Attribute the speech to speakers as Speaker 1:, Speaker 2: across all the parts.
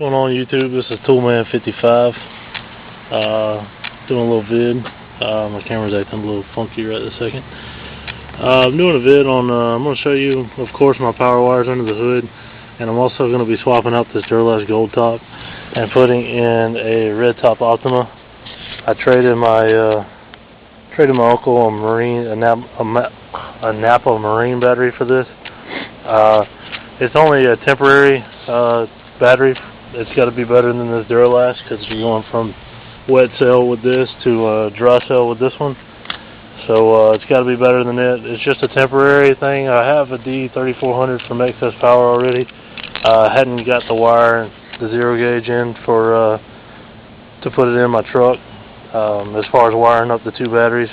Speaker 1: Going on YouTube, this is Toolman55, doing a little vid. My camera's acting a little funky right this second. I'm doing a vid on, I'm going to show you, of course, my power wires under the hood, and I'm also going to be swapping out this Duralast gold top and putting in a red top Optima. I traded my uncle a Napa Marine battery for this. It's only a temporary battery. It's got to be better than this Duralast because you're going from wet cell with this to dry cell with this one. So it's got to be better than it. It's just a temporary thing. I have a D3400 from Excess Power already. I hadn't got the wire, the zero gauge in for to put it in my truck. As far as wiring up the two batteries,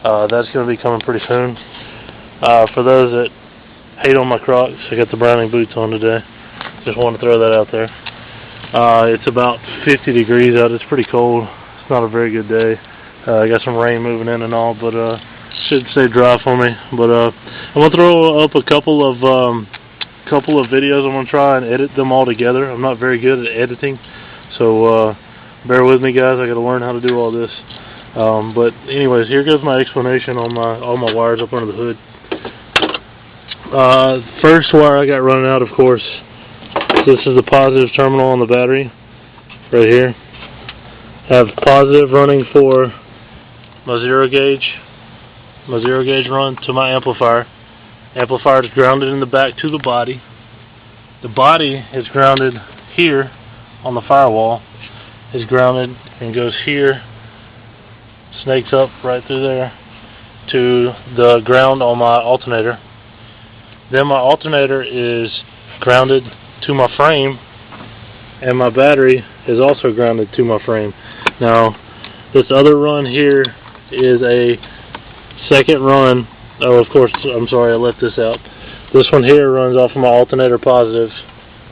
Speaker 1: that's going to be coming pretty soon. For those that hate on my Crocs, I got the Browning boots on today. Just wanted to throw that out there. It's about 50 degrees out. It's pretty cold. It's not a very good day. I got some rain moving in and all, but should stay dry for me. But I'm gonna throw up a couple of videos. I'm gonna try and edit them all together. I'm not very good at editing, so bear with me, guys. I got to learn how to do all this. But anyways, here goes my explanation on all my wires up under the hood. First wire I got running out, of course. This is the positive terminal on the battery, right here. I have positive running for my zero gauge run to my amplifier. Amplifier is grounded in the back to the body. The body is grounded here on the firewall. Is grounded and goes here, snakes up right through there to the ground on my alternator. Then my alternator is grounded to my frame, and my battery is also grounded to my frame. Now, this other run here is a second run. Oh, of course, I'm sorry, I left this out. This one here runs off of my alternator positive.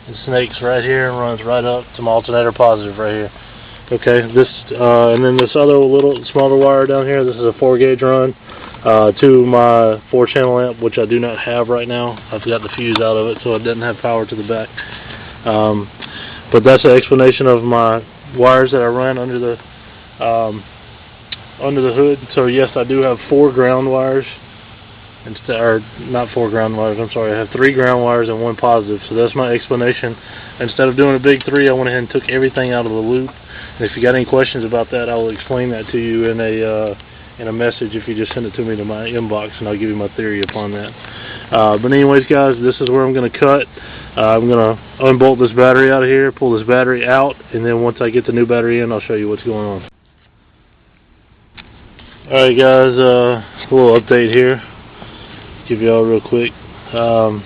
Speaker 1: It snakes right here and runs right up to my alternator positive right here. Okay, this and then this other little smaller wire down here, this is a 4-gauge run to my 4-channel amp, which I do not have right now. I've got the fuse out of it, so it doesn't have power to the back. But that's an explanation of my wires that I run under the hood. So yes, I do have 4 ground wires. Or not 4 ground wires, I'm sorry, I have 3 ground wires and 1 positive. So that's my explanation. Instead of doing a big 3, I went ahead and took everything out of the loop. And if you got any questions about that, I will explain that to you in a message if you just send it to me to my inbox, and I'll give you my theory upon that. But anyways, guys, this is where I'm going to cut. I'm going to unbolt this battery out of here, pull this battery out, and then once I get the new battery in, I'll show you what's going on. Alright guys, a little update here. Give you all real quick. As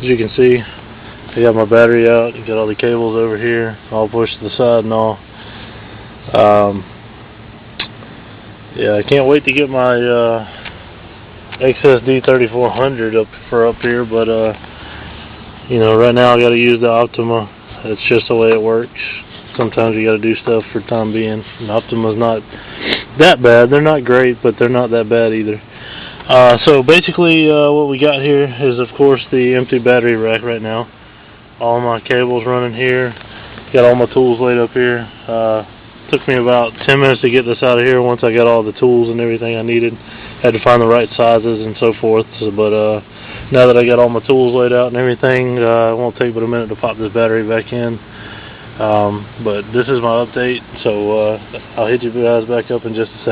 Speaker 1: you can see, I got my battery out. You got all the cables over here, all pushed to the side and all. Yeah, I can't wait to get my XS D3400 up here, but you know, right now I got to use the Optima. It's just the way it works. Sometimes you got to do stuff for the time being. And Optima's not that bad. They're not great, but they're not that bad either. So basically what we got here is, of course, the empty battery rack right now. All my cables running here. Got all my tools laid up here. Took me about 10 minutes to get this out of here once I got all the tools and everything I needed. Had to find the right sizes and so forth. But now that I got all my tools laid out and everything, it won't take but a minute to pop this battery back in. But this is my update, so I'll hit you guys back up in just a second.